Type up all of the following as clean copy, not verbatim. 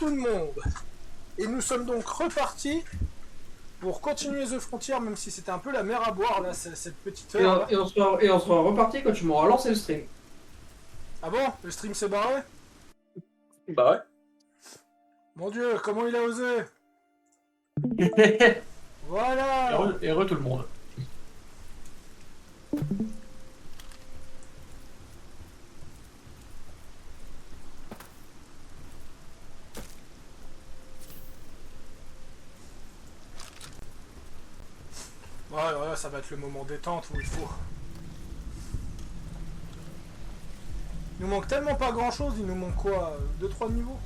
tout le monde. Et nous sommes donc repartis pour continuer The Frontier, même si c'était un peu la mer à boire, là, cette petite heure. Et on sera reparti quand tu m'auras lancé le stream. Ah bon? Le stream s'est barré? Bah ouais. Mon Dieu, comment il a osé? Voilà. Heureux tout le monde. Ouais, ça va être le moment détente où il faut. Il nous manque tellement pas grand chose, il nous manque quoi? 2-3 niveaux?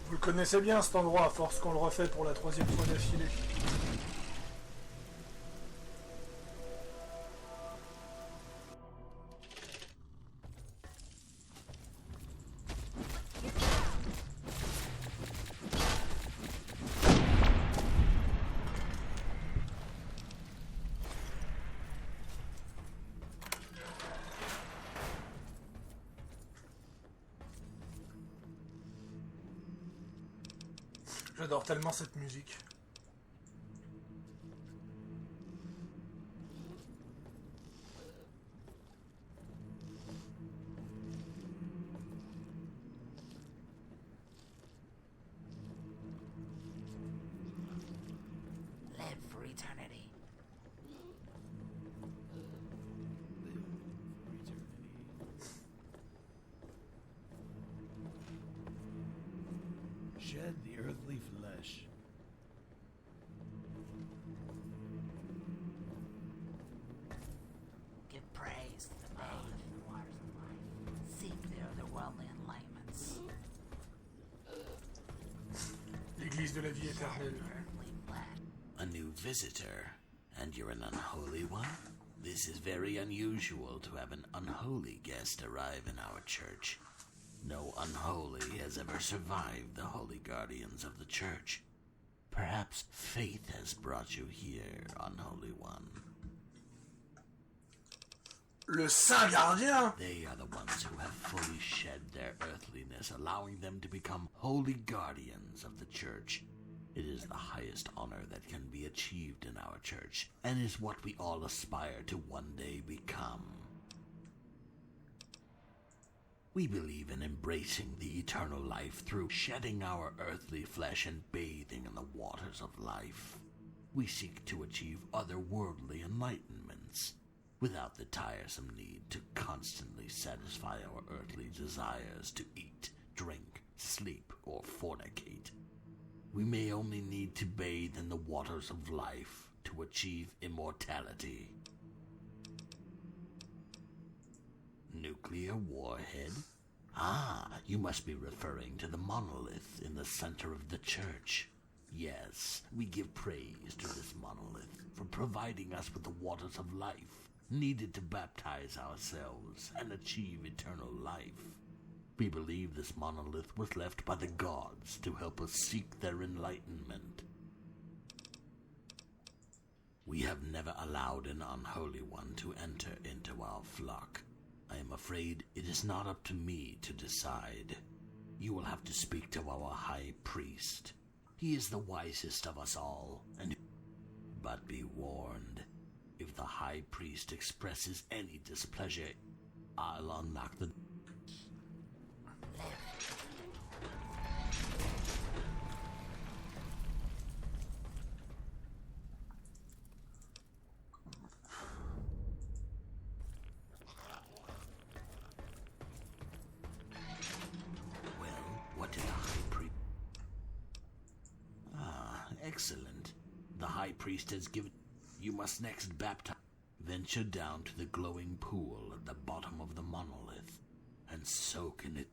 Vous le connaissez bien cet endroit, à force qu'on le refait pour la 3e fois d'affilée. J'adore tellement cette musique. Live for eternity. Shed the earthly flesh. Give praise to the bathe in the waters of life. Seek there the worldly enlightenments. L'église de la vie éternelle. Earthly blood. A new visitor, and you're an unholy one? This is very unusual to have an unholy guest arrive in our church. No unholy has ever survived the holy guardians of the church. Perhaps faith has brought you here, unholy one. Le Saint Gardien? They are the ones who have fully shed their earthliness, allowing them to become holy guardians of the church. It is the highest honor that can be achieved in our church, and is what we all aspire to one day become. We believe in embracing the eternal life through shedding our earthly flesh and bathing in the waters of life. We seek to achieve otherworldly enlightenments, without the tiresome need to constantly satisfy our earthly desires to eat, drink, sleep, or fornicate. We may only need to bathe in the waters of life to achieve immortality. Nuclear warhead? Ah, you must be referring to the monolith in the center of the church. Yes, we give praise to this monolith for providing us with the waters of life needed to baptize ourselves and achieve eternal life. We believe this monolith was left by the gods to help us seek their enlightenment. We have never allowed an unholy one to enter into our flock. I am afraid it is not up to me to decide. You will have to speak to our high priest. He is the wisest of us all, but be warned. If the high priest expresses any displeasure, I'll unlock the... Excellent. The High Priest has given... You must next baptize... Venture down to the glowing pool at the bottom of the monolith and soak in it.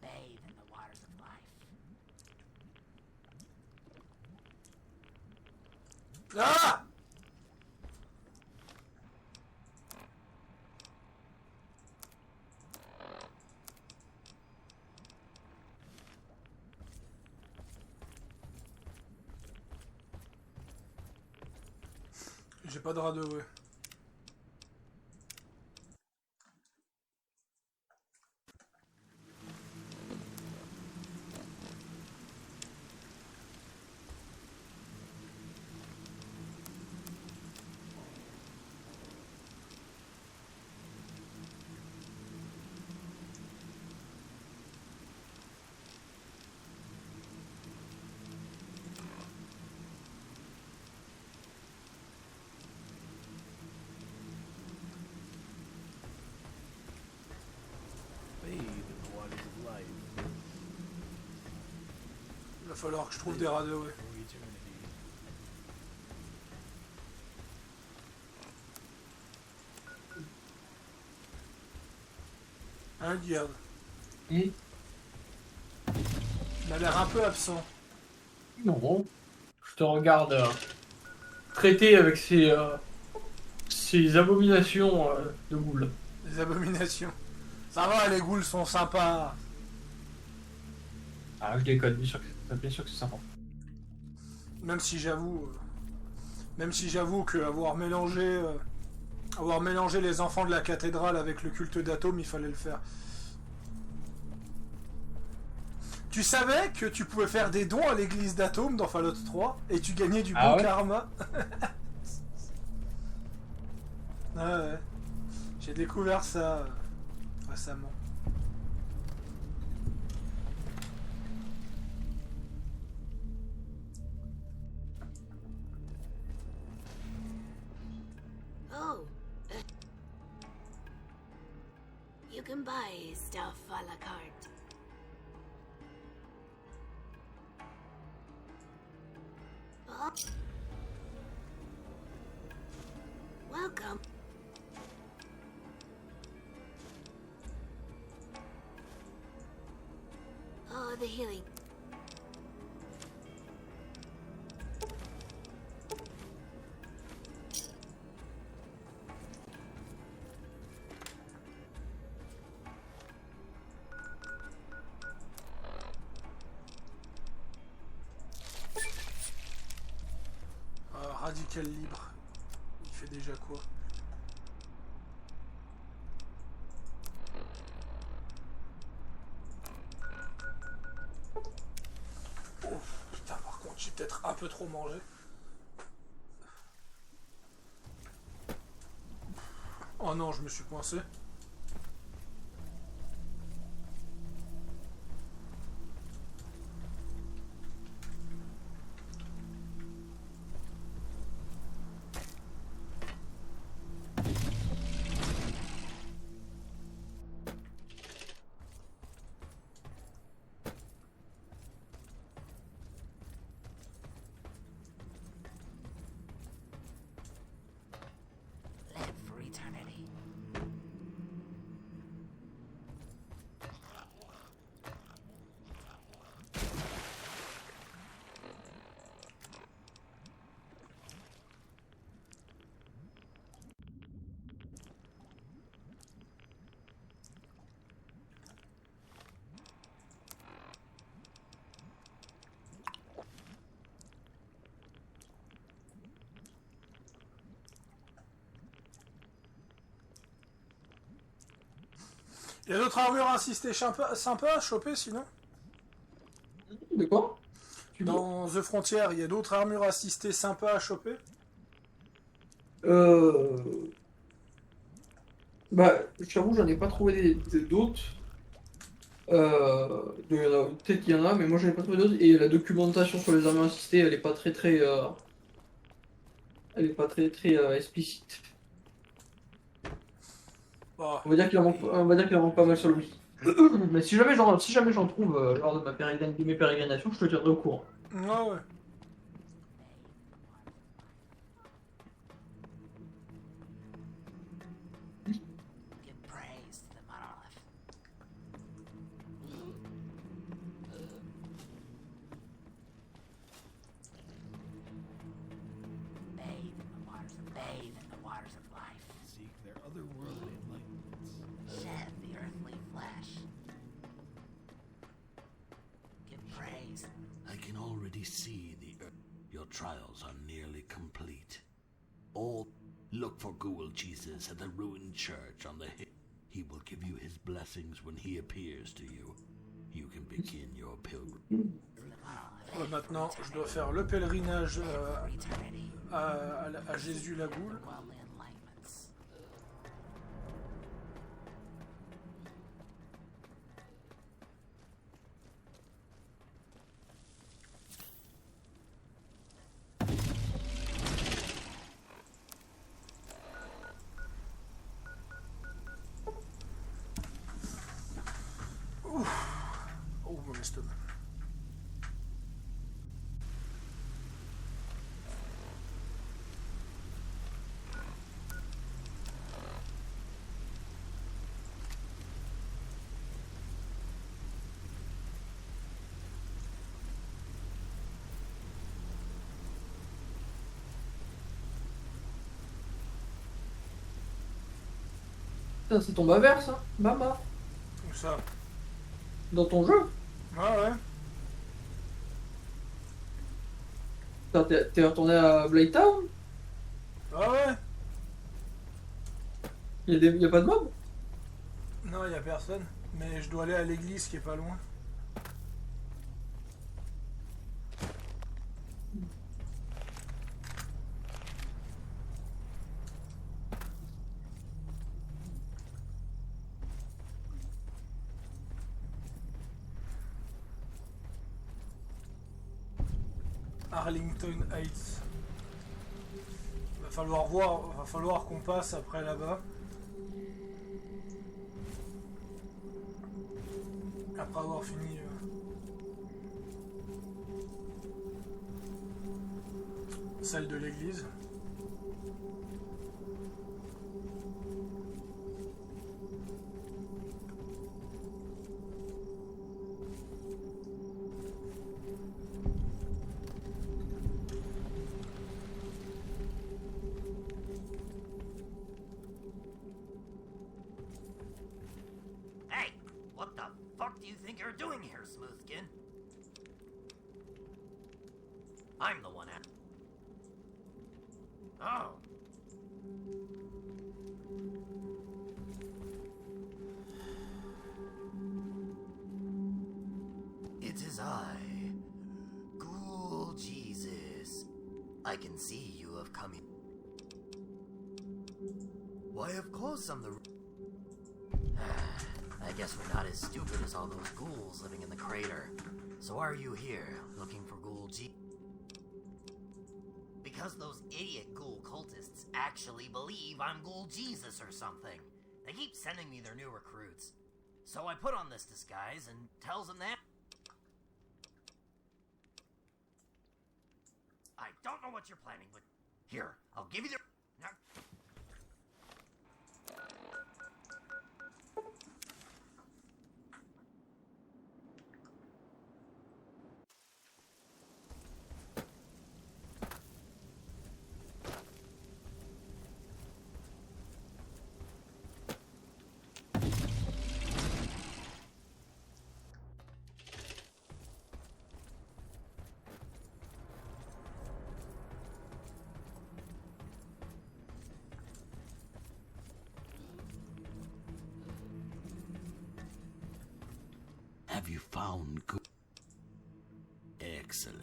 Bathe in the waters of life. Ah! J'ai pas de radeau, ouais. Bathe in the waters of life Il va falloir que je trouve des radeaux, ouais. for eternity. Hein, Guillaume? Hmm. Il a l'air un peu absent. Non. Je te regarde traiter avec ces abominations de goules. Les abominations. Ça va, les ghouls sont sympas. Ah, je déconne, bien sûr que c'est sympa. Même si j'avoue que avoir mélangé les enfants de la cathédrale avec le culte d'Atome, il fallait le faire. Tu savais que tu pouvais faire des dons à l'église d'Atome dans Fallout 3 et tu gagnais du bon Ouais. karma? Ouais. J'ai découvert ça récemment. Oh. You can buy stuff a la carte. Oh. Welcome. Oh, the healing. Radical libre. Il fait déjà quoi? Oh putain, par contre j'ai peut-être un peu trop mangé. Oh non, je me suis coincé. Y a d'autres armures assistées sympas à choper sinon? De quoi? Tu dis? Dans The Frontier, il y a d'autres armures assistées sympas à choper? Bah, j'avoue, j'en ai pas trouvé d'autres. Peut-être qu'il y en a, mais moi j'en ai pas trouvé d'autres. Et la documentation sur les armes assistées, elle est pas très explicite. Bah, On va dire qu'il en manque pas mal sur le wiki. Mais si jamais j'en trouve lors de de mes pérégrinations, je te tiendrai au courant. ouais, ouais. Give praise to the monolith. Bathe in the waters of life. Seek their otherworldly enlightenments. Shed the earthly flesh. Give praise. I can already see your trials are nearly complete. All look for Ghoul Jesus at the ruined church on the hill. He will give you his blessings when he appears to you. You can begin your pilgrimage. Maintenant, je dois faire le pèlerinage For eternity. à Jésus la Goule. Worldly enlightenments. Oh, mon estomac. Putain, c'est ton bavère ça? Baba. Où ça? Dans ton jeu? Ouais, ouais. Putain, t'es retourné à Blighttown? Ah ouais. Y a pas de mob? Non, il y a personne. Mais je dois aller à l'église qui est pas loin. Arlington Heights. Va falloir qu'on passe après là-bas. Après avoir fini celle de l'église. Hey, what the fuck do you think you're doing here, Smoothskin? I'm the one at. Oh. It is I, Ghoul Jesus. I can see you have come in. Why, of course I'm the. I guess we're not as stupid as all those ghouls living in the crater. So are you here, looking for Ghoul G? Because those idiot ghoul cultists actually believe I'm Ghoul Jesus or something. They keep sending me their new recruits. So I put on this disguise and tells them that... I don't know what you're planning, but... Here, I'll give you the... Now... Have you found good? Excellent.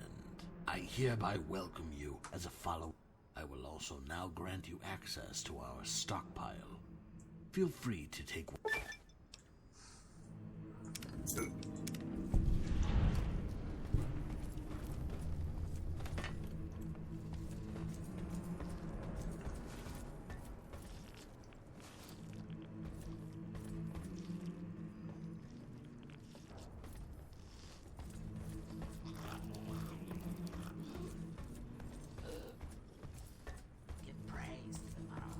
I hereby welcome you as a follower. I will also now grant you access to our stockpile. Feel free to take... Give praise to the monolith.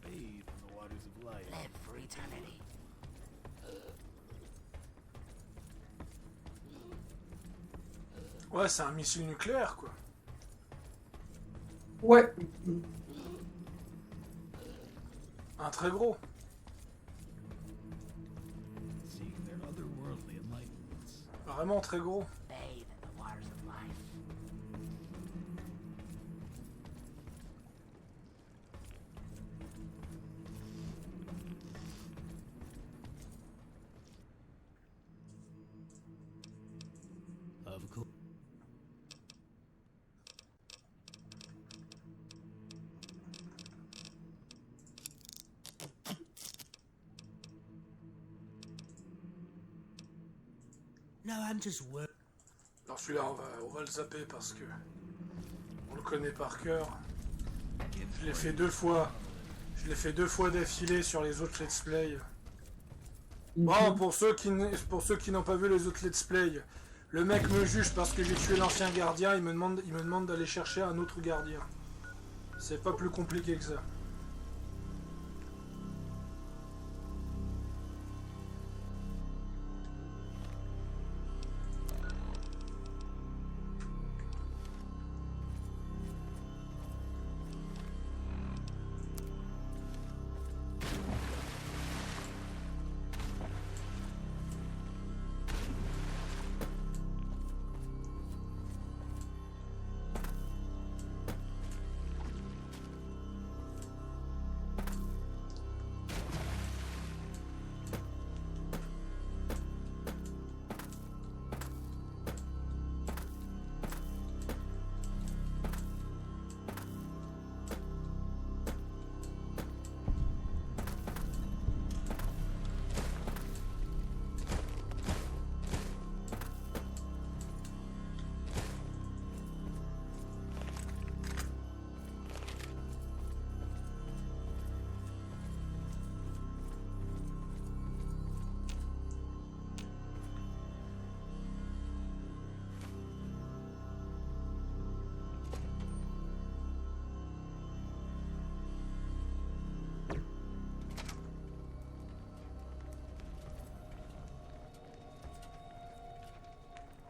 Bathe in the waters of life. Live for eternity. Ouais, c'est un missile nucléaire, quoi. Ouais. Un très gros. Seeing their otherworldly enlightenments. Vraiment très gros. Bathe in the waters of life. Of course. No, I'm just worried. Alors celui-là, on va le zapper parce que on le connaît par cœur. Je l'ai fait 2 fois. Je l'ai fait 2 fois d'affilée sur les autres let's play. Bon, pour ceux qui n'ont pas vu les autres let's play, le mec me juge parce que j'ai tué l'ancien gardien. Il me demande d'aller chercher un autre gardien. C'est pas plus compliqué que ça.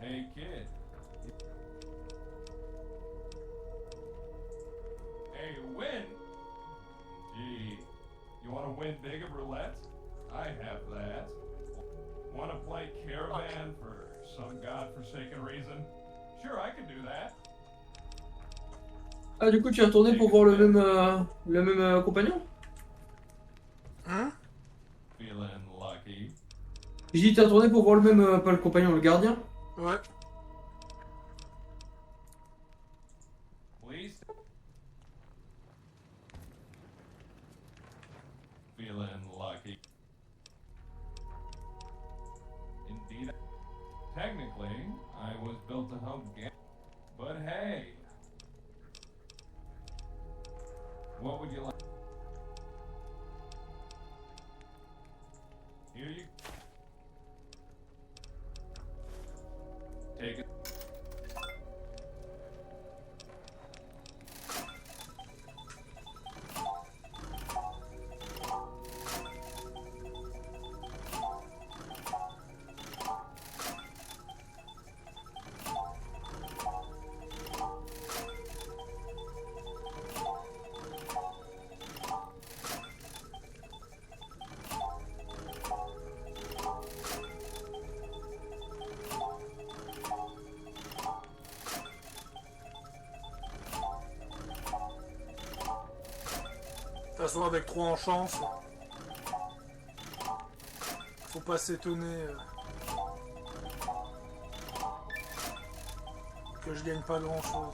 Hey, kid. Hey, win! Gee, you want to win big at roulette? I have that. Want to play Caravan for some godforsaken reason? Sure, I can do that. Ah, du coup, tu es retourné pour voir le même compagnon? Hein? Feeling lucky. J'ai dit, t'es retourné pour voir le même, pas le compagnon, le gardien? Ouais. Please? Feeling lucky. Indeed. Technically, I was built to help but hey. What would you like? Here you take it. façon, avec 3 en chance, faut pas s'étonner que je gagne pas grand chose.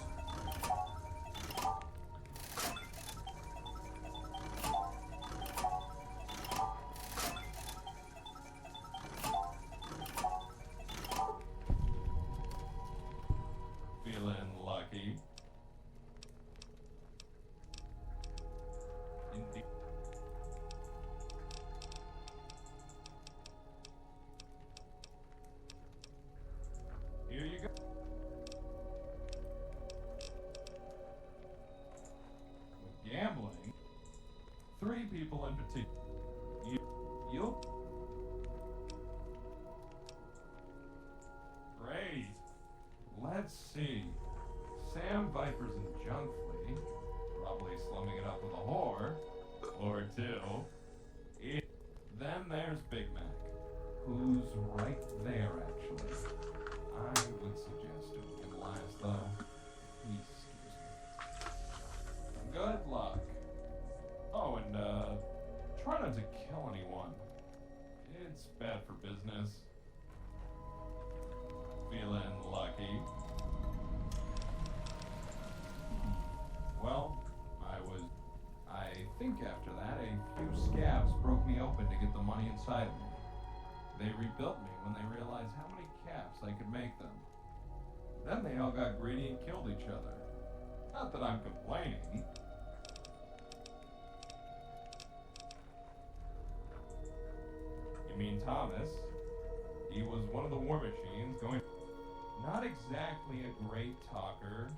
Feeling lucky. Indeed. Here you go. With gambling, 3 people in particular. You'll. Great. Let's see. Sam Vipers and Junkley, probably slumming it up with a whore, or 2. Then there's Big Mac, who's right there, actually. I would suggest doing him last, though. Please excuse me. Good luck. Oh, and, try not to kill anyone. It's bad for business. Feeling lucky. Well, I think after that, a few scabs broke me open to get the money inside of me. They rebuilt me when they realized how many caps I could make them. Then they all got greedy and killed each other. Not that I'm complaining. You mean Thomas? He was one of the war machines going... Not exactly a great talker.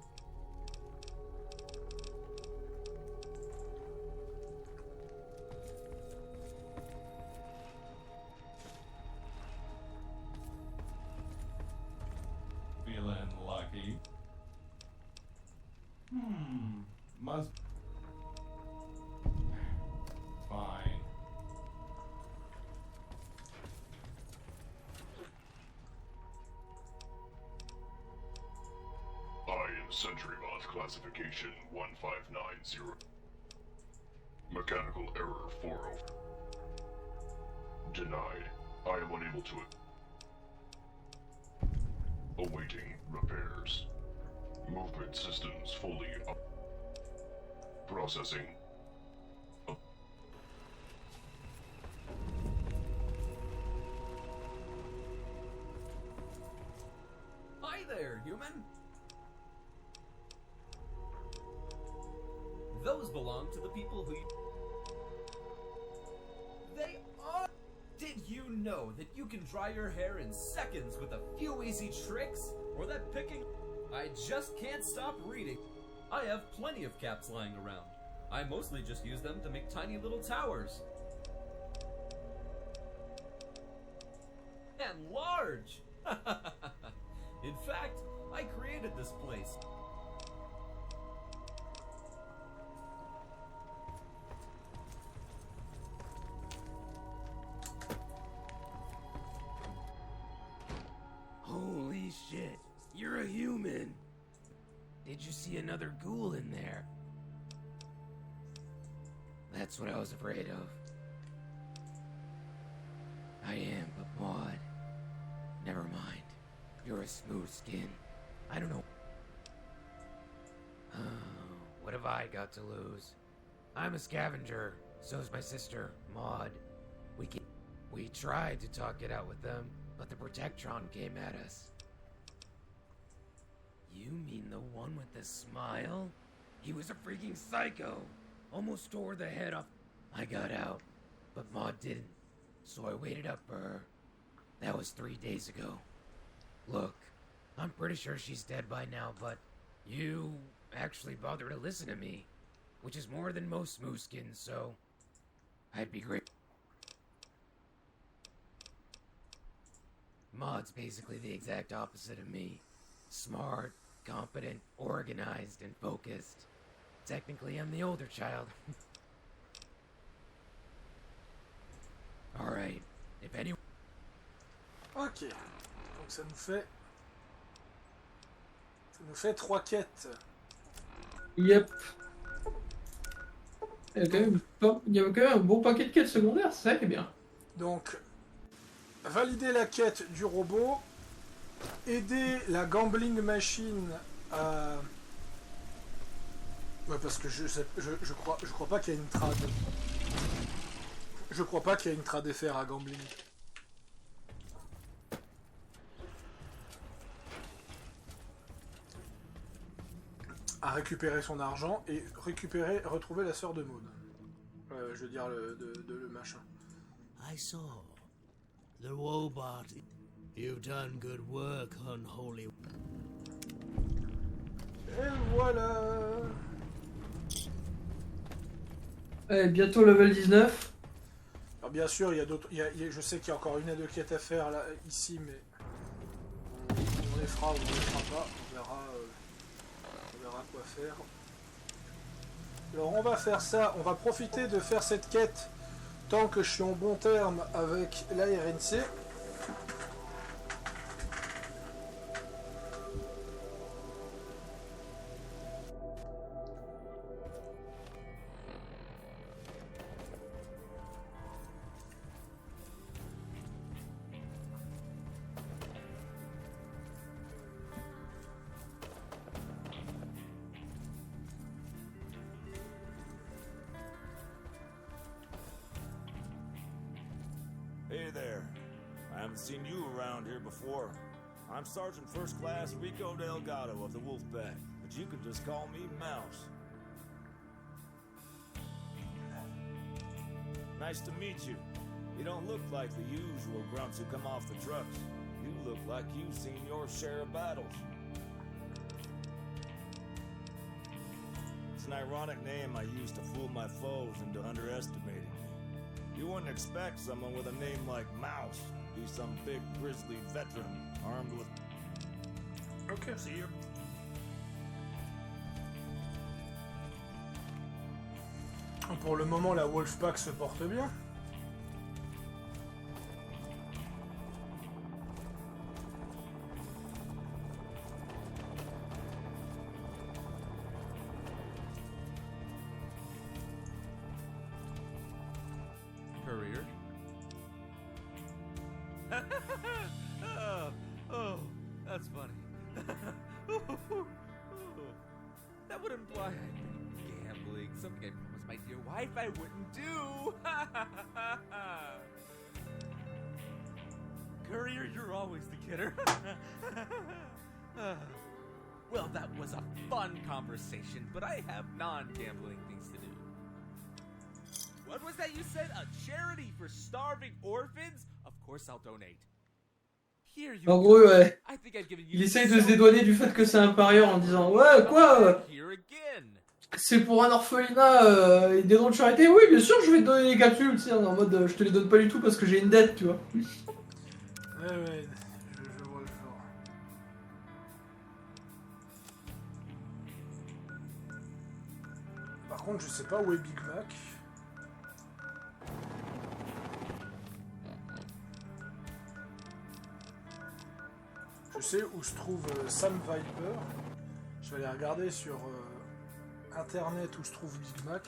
Feeling lucky. Must... Fine. Sentry Moth classification 1590. Mechanical error 40. Denied. I am unable to... Awaiting repairs. Movement systems fully up. Processing. Hi there, human! Those belong to the people who... They are... Did you know that you can dry your hair in seconds with a few easy tricks? Or that picking... I just can't stop reading. I have plenty of caps lying around. I mostly just use them to make tiny little towers. And large! In fact, I created this place. Holy shit, you're a human! Did you see another ghoul in there? That's what I was afraid of. I am, but Maud. Never mind. You're a smooth skin. I don't know. What have I got to lose? I'm a scavenger. So's my sister, Maud. We tried to talk it out with them, but the Protectron came at us. You mean the one with the smile? He was a freaking psycho. Almost tore the head off. I got out, but Maud didn't. So I waited up for her. That was 3 days ago. Look, I'm pretty sure she's dead by now, but you actually bothered to listen to me, which is more than most smooth skins, so I'd be great. Maud's basically the exact opposite of me. Smart, competent, organized, and focused. Technically, I'm the older child. Alright, if anyone... Ok, donc ça nous fait 3 quêtes. Yep. Il y avait quand même un bon paquet de quêtes secondaires, c'est ça qui est bien. Donc, valider la quête du robot, aider la gambling machine à... Ouais, parce que je crois pas qu'il y a une trad. Je crois pas qu'il y a une trad FR à gambling. À récupérer son argent et retrouver la sœur de Maud. Je veux dire le machin. I saw. The Wobot. You've done good work, unholy. Et voilà. Bientôt level 19. Alors bien sûr, il y a d'autres. Je sais qu'il y a encore une à deux quêtes à faire là, ici, mais on les fera ou on les fera pas. On verra quoi faire. Alors on va faire ça. On va profiter de faire cette quête tant que je suis en bon terme avec la RNC. Hey there. I haven't seen you around here before. I'm Sergeant First Class Rico Delgado of the Wolfpack, but you can just call me Mouse. Nice to meet you. You don't look like the usual grunts who come off the trucks. You look like you've seen your share of battles. It's an ironic name I use to fool my foes into underestimating me. You wouldn't expect someone with a name like Mouse to be some big grizzly veteran armed with... Ok. See you. Pour le moment, la Wolfpack se porte bien. Courier? oh, that's funny. That would imply I've been gambling, something I promised my dear wife I wouldn't do. Courier, you're always the kidder. Well, that was a fun conversation, but I have non-gambling things to do. What was that you said? A charity for starving orphans? Of course I'll donate. Here you En gros, ouais. I think I've given you Il essaye de se dédouaner du fait que c'est un parieur en disant ouais, quoi Here again. c'est pour un orphelinat et des dons de charité. Oui, bien sûr, je vais te donner les capsules, tu sais, en mode je te les donne pas du tout parce que j'ai une dette, tu vois. Ouais, je vois le genre. Par contre, je sais pas où est Big Mac. Je sais où se trouve Sam Viper. Je vais aller regarder sur internet où se trouve Big Mac.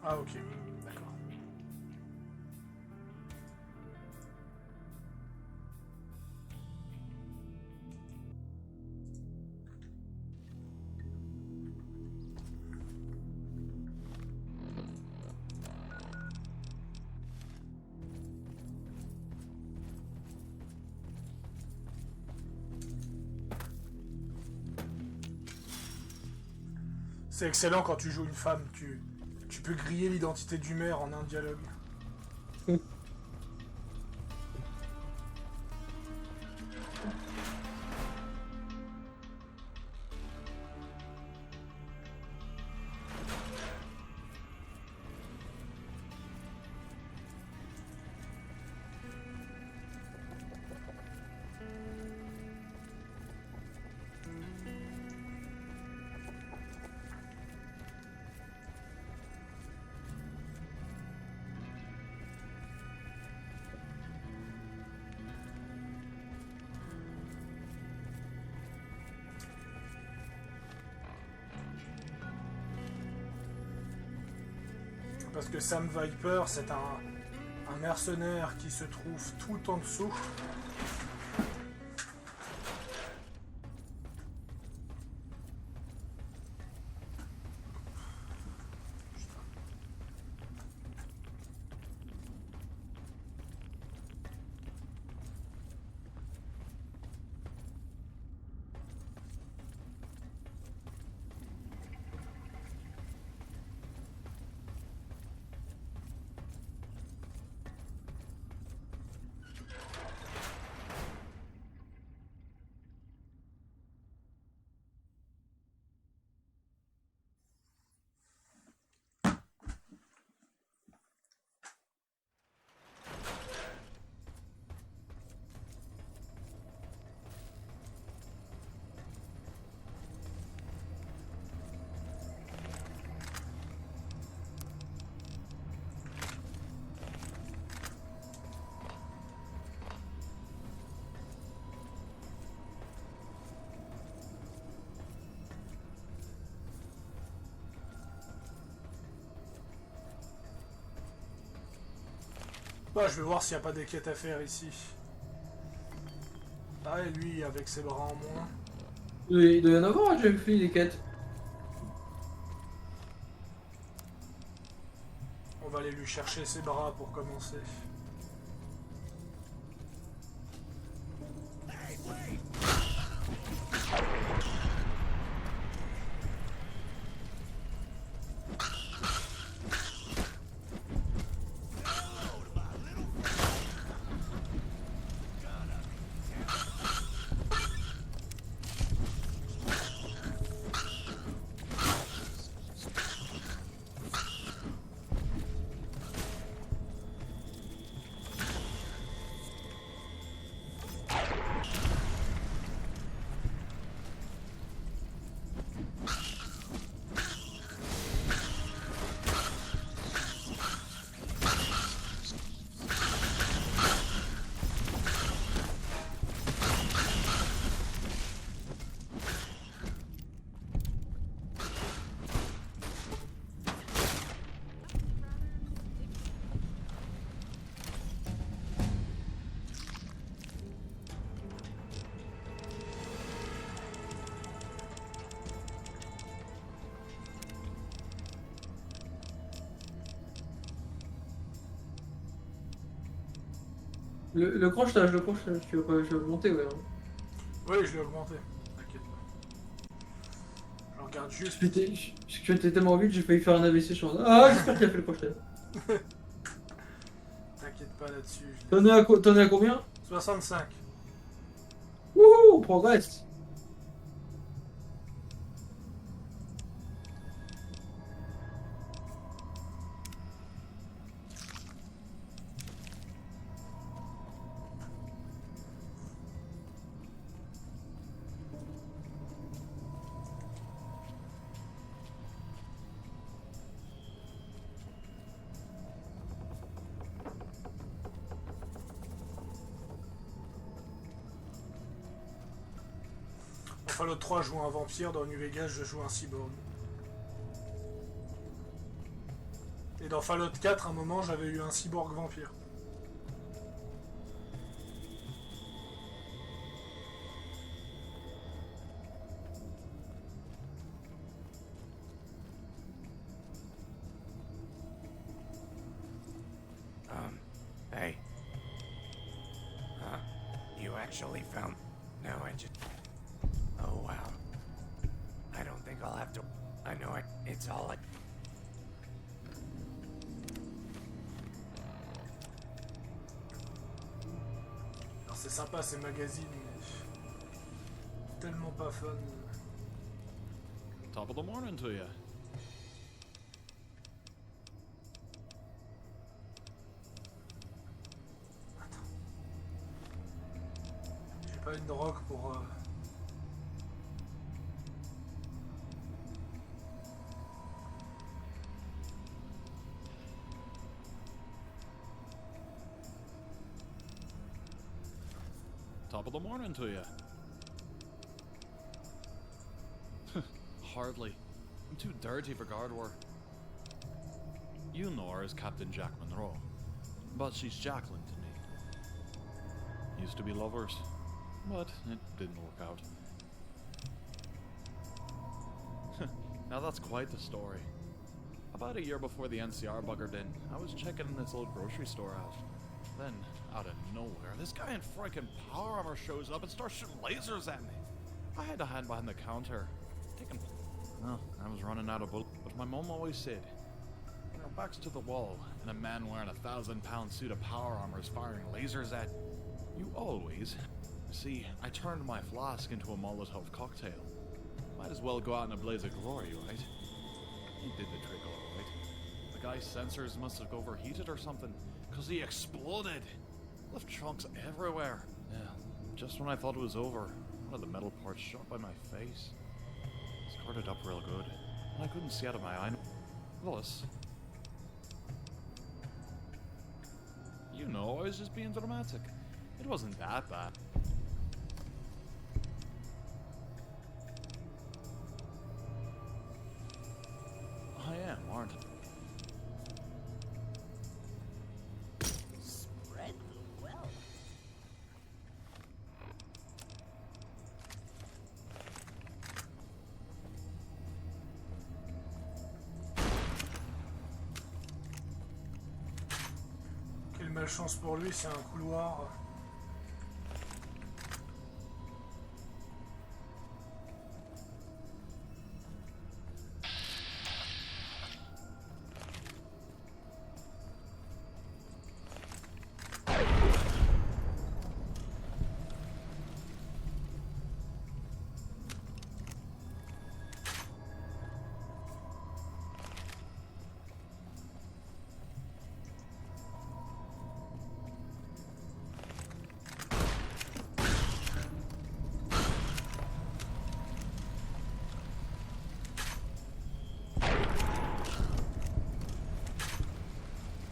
Ah ok, d'accord. C'est excellent quand tu joues une femme, tu peux griller l'identité du maire en un dialogue. Parce que Sam Viper, c'est un mercenaire qui se trouve tout en dessous. Bah, je vais voir s'il n'y a pas des quêtes à faire ici. Ah, et lui, avec ses bras en moins. Il doit y en avoir, j'ai fait des quêtes. On va aller lui chercher ses bras pour commencer. Le crochetage, tu veux monter, ouais. Oui, je l'ai augmenté. T'inquiète pas. Je regarde juste. Je suis tellement vite, j'ai failli faire un AVC sur. Ah, j'espère qu'il a fait le crochetage. T'inquiète pas là-dessus. T'en es à combien? 65. Wouhou, on progresse. Dans Fallout 3, je joue un vampire, dans New Vegas, je joue un cyborg. Et dans Fallout 4, à un moment, j'avais eu un cyborg vampire. Hey. Huh? You actually found... No, I just... Oh, wow. I don't think I'll have to... I know it's all like... Alors c'est sympa ces magazines, mais... tellement pas fun. Top of the morning to you. J'ai pas une drogue pour... Top of the morning to you. Hardly. I'm too dirty for guard work. You know her as Captain Jack Monroe, but she's Jacqueline to me. Used to be lovers, but it didn't work out. Now that's quite the story. About a year before the NCR buggered in, I was checking this old grocery store out. Then, out of nowhere, this guy in freaking power armor shows up and starts shooting lasers at me. I had to hide behind the counter, taking... Well, I was running out of bullets, but my mom always said, when our back's to the wall, and a man wearing a 1,000-pound suit of power armor is firing lasers at you always... See, I turned my flask into a Molotov cocktail. Might as well go out in a blaze of glory, right? He did the trick all right. The guy's sensors must have overheated or something, because he exploded. Left chunks everywhere. Yeah, just when I thought it was over, one of the metal parts shot by my face. Scarred it up real good, and I couldn't see out of my eye. Plus, you know, I was just being dramatic. It wasn't that bad. I am, aren't I? Spread the wealth. Quelle malchance pour lui, c'est un couloir.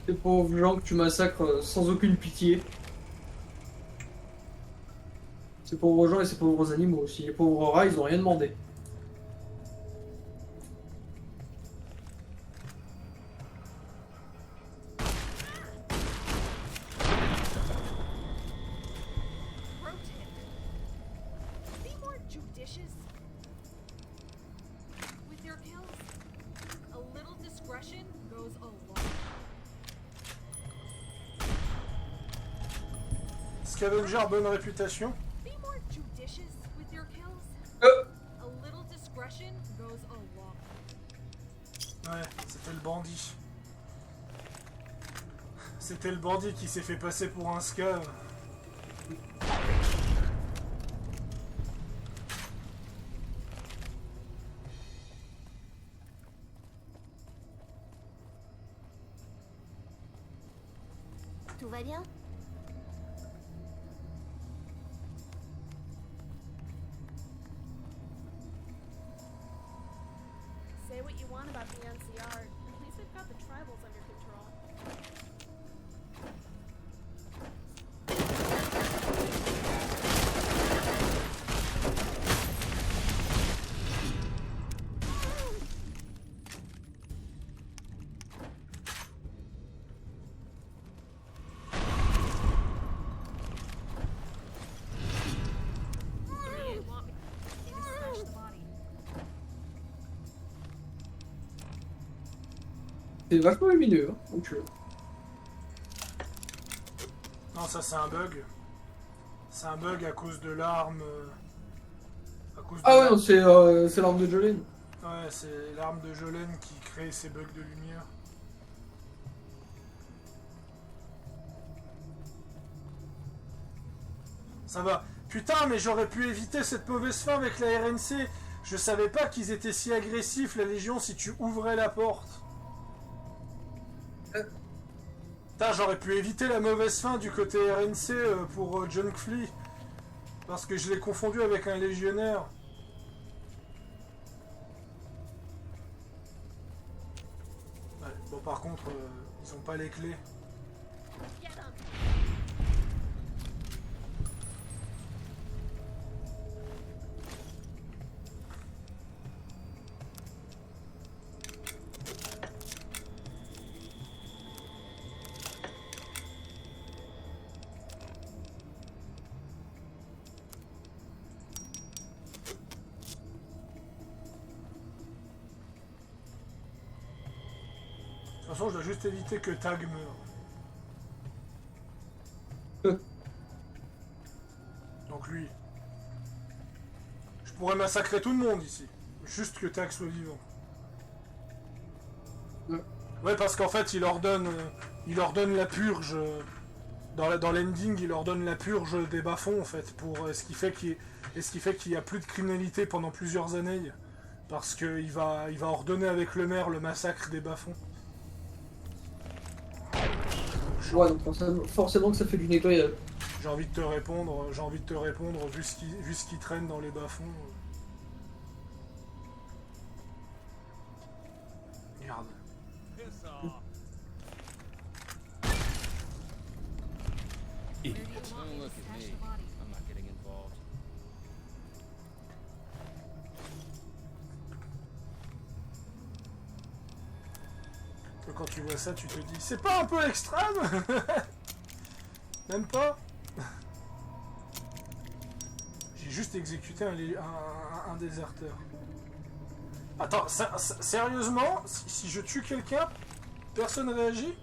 Ces pauvres gens que tu massacres sans aucune pitié. Ces pauvres gens et ces pauvres animaux aussi. Les pauvres rats, ils ont rien demandé. Be more judicious with your kills. A little discretion goes a long way. Scavenger, bonne réputation. Be more judicious with your kills. A little discretion goes a long way. Ouais, c'était le bandit. C'était le bandit qui s'est fait passer pour un scave. Tout va bien? Say what you want about the NCR. At least they've got the tribals under control. You want me to smash the body? C'est vachement lumineux, hein, donc Non, ça c'est un bug. C'est un bug à cause de l'arme. À cause de Ah ouais, l'arme. non, c'est l'arme de Jolene. Ouais, c'est l'arme de Jolene qui crée ces bugs de lumière. Ça va. Putain, mais j'aurais pu éviter cette mauvaise fin avec la RNC. Je savais pas qu'ils étaient si agressifs, la Légion, si tu ouvrais la porte. Putain, j'aurais pu éviter la mauvaise fin du côté RNC pour John Flea. Parce que je l'ai confondu avec un légionnaire. Ouais, bon, par contre, ils ont pas les clés. façon, je dois juste éviter que Tag meure. Donc lui. Je pourrais massacrer tout le monde ici. Juste que Tag soit vivant. Ouais, parce qu'en fait, il ordonne la purge. Dans l'ending, il ordonne la purge des bas-fonds, en fait, ce qui fait qu'il y a plus de criminalité pendant plusieurs années. Parce qu'il va ordonner avec le maire le massacre des bas-fonds. Ouais, donc forcément que ça fait du nettoyage. J'ai envie de te répondre, vu ce qui traîne dans les bas-fonds. Merde. Idiot. Don't look at me. I'm not getting involved. Quand tu vois ça, tu te dis, c'est pas un peu extrême? Même pas? J'ai juste exécuté un déserteur. Attends, sérieusement, si je tue quelqu'un, personne réagit?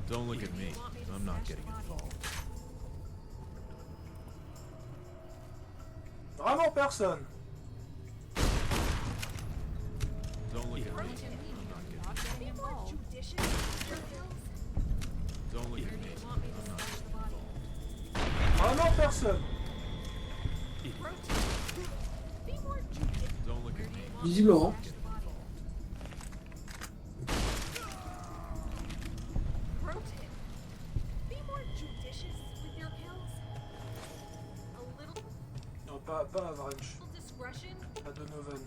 Don't look at me. I'm not getting involved. Vraiment personne. Don't look at me. I'm not getting involved. Don't look at me. I'm not getting involved. Vraiment personne. Don't look at me. Visiblement. Non, pas à Vrench. À Donovan.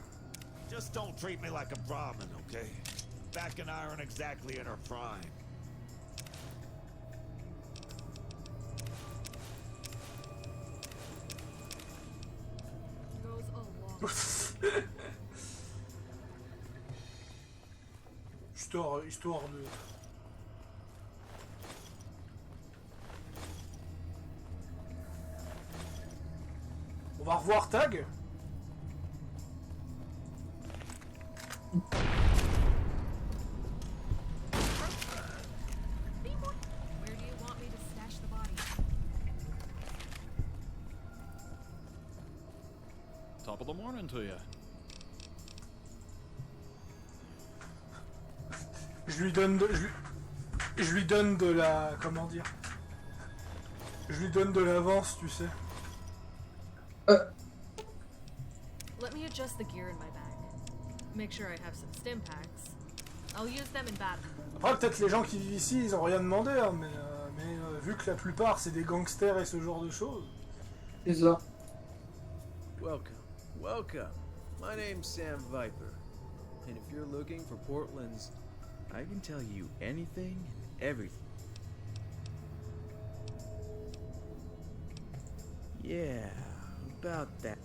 Just don't treat me like a Brahmin, okay? Back and I aren't exactly in her prime. Histoire de... On va revoir Tag. Top of the morning to you. Je lui donne de la... Comment dire? Je lui donne de l'avance, tu sais. Let me adjust the gear in my bag. Make sure I have some stim packs. I'll use them in battle. Après, peut-être les gens qui vivent ici, ils ont rien demandé, hein, mais vu que la plupart, c'est des gangsters et ce genre de choses. C'est ça. Welcome. Welcome. My name's Sam Viper. And if you're looking for Portland's, I can tell you anything and everything. Yeah, about that.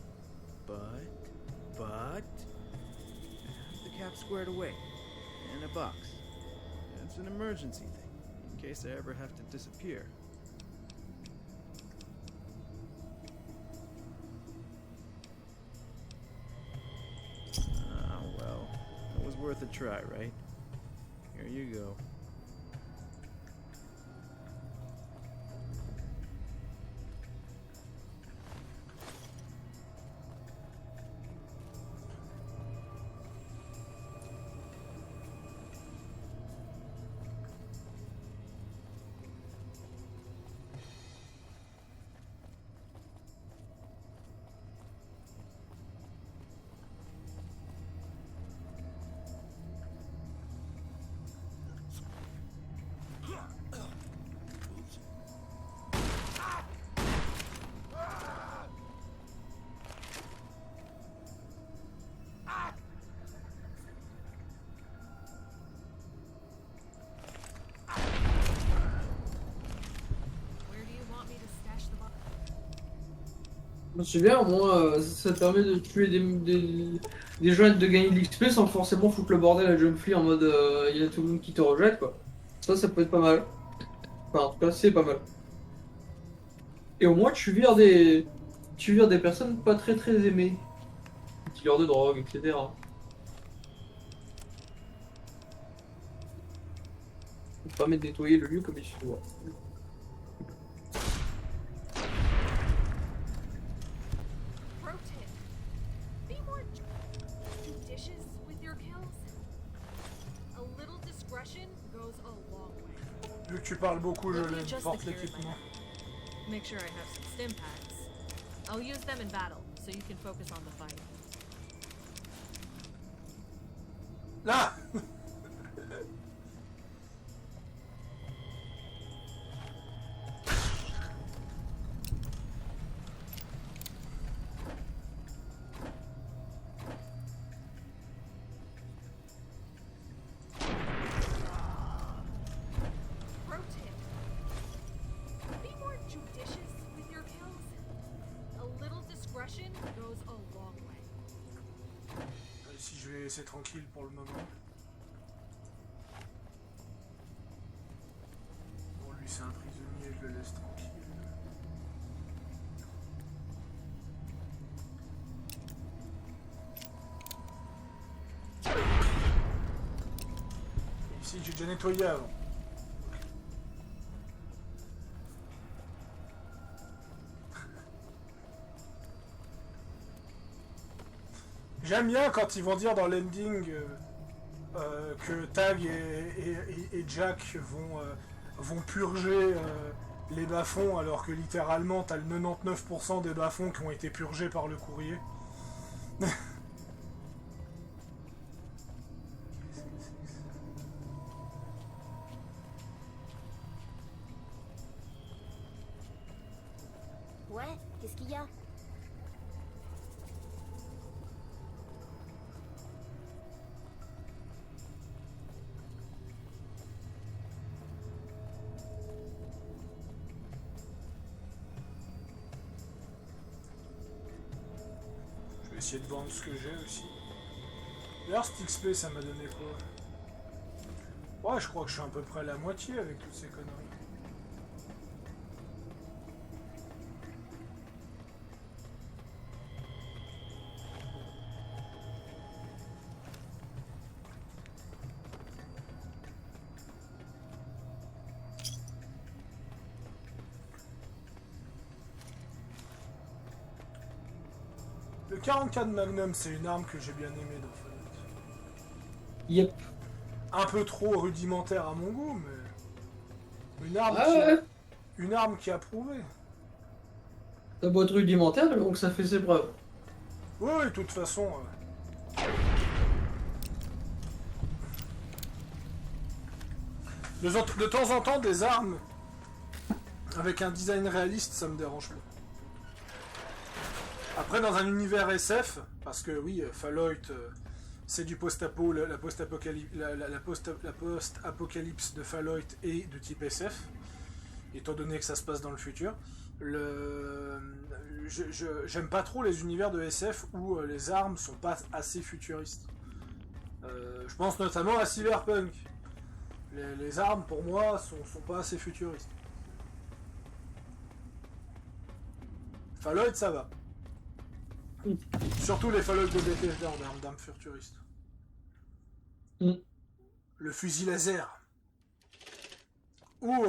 But, the cap squared away. In a box. It's an emergency thing, in case I ever have to disappear. Ah, well, it was worth a try, right? Here you go. C'est bien, au moins ça te permet de tuer des gens et de gagner de l'XP sans forcément foutre le bordel à John Flea en mode il y a tout le monde qui te rejette quoi. Ça peut être pas mal. Enfin en tout cas c'est pas mal. Et au moins tu vires des personnes pas très aimées. Dealers de drogue, etc. Ça permet de nettoyer le lieu comme il se doit. Pro tip. Be more judicious with your kills. A little discretion goes a long way. Vu que tu parles beaucoup, je Let me l'ai, adjust the porte gear in my l'équipement. bag. Make sure I have some stim packs. I'll use them in battle, so you can focus on the fight. Là. Pro tip. Be more judicious with your kills. A little discretion goes a long way. Ici, je vais laisser tranquille pour le moment. Bon, lui, c'est un prisonnier, je le laisse tranquille. Et ici, j'ai déjà nettoyé avant. J'aime bien quand ils vont dire dans l'ending que Tag et Jack vont purger les bas-fonds, alors que littéralement t'as le 99% des bas-fonds qui ont été purgés par le courrier. Ouais, qu'est-ce qu'il y a? Je vais essayer de vendre ce que j'ai aussi. D'ailleurs, cet XP, ça m'a donné quoi? Ouais, je crois que je suis à peu près à la moitié avec toutes ces conneries. Le 44 Magnum, c'est une arme que j'ai bien aimée dans Fallout. Yep. Un peu trop rudimentaire à mon goût, mais... Une arme, une arme qui a prouvé. Ça doit être rudimentaire, donc ça fait ses preuves. Oui, de toute façon... De temps en temps, des armes avec un design réaliste, ça me dérange pas. Après, dans un univers SF, parce que oui, Fallout, c'est du post-apo, la post-apocalypse de Fallout est de type SF, étant donné que ça se passe dans le futur. J'aime pas trop les univers de SF où les armes sont pas assez futuristes. Je pense notamment à Cyberpunk. Les armes, pour moi, sont pas assez futuristes. Fallout, ça va. Surtout les Fallout de Bethesda en d'armes futuristes. Le fusil laser. Ou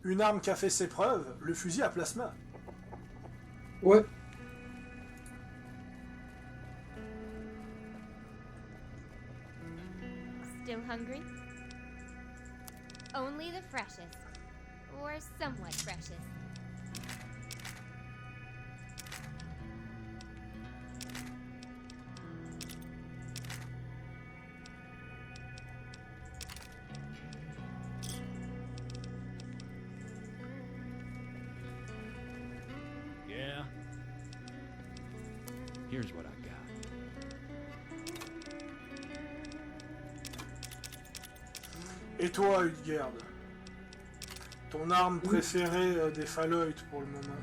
une arme qui a fait ses preuves, le fusil à plasma. Ouais. Still hungry? Only the freshest. Or somewhat freshest. Yeah? Here's what I got. Et toi, Hildegard? Ton arme préférée des Fallout pour le moment?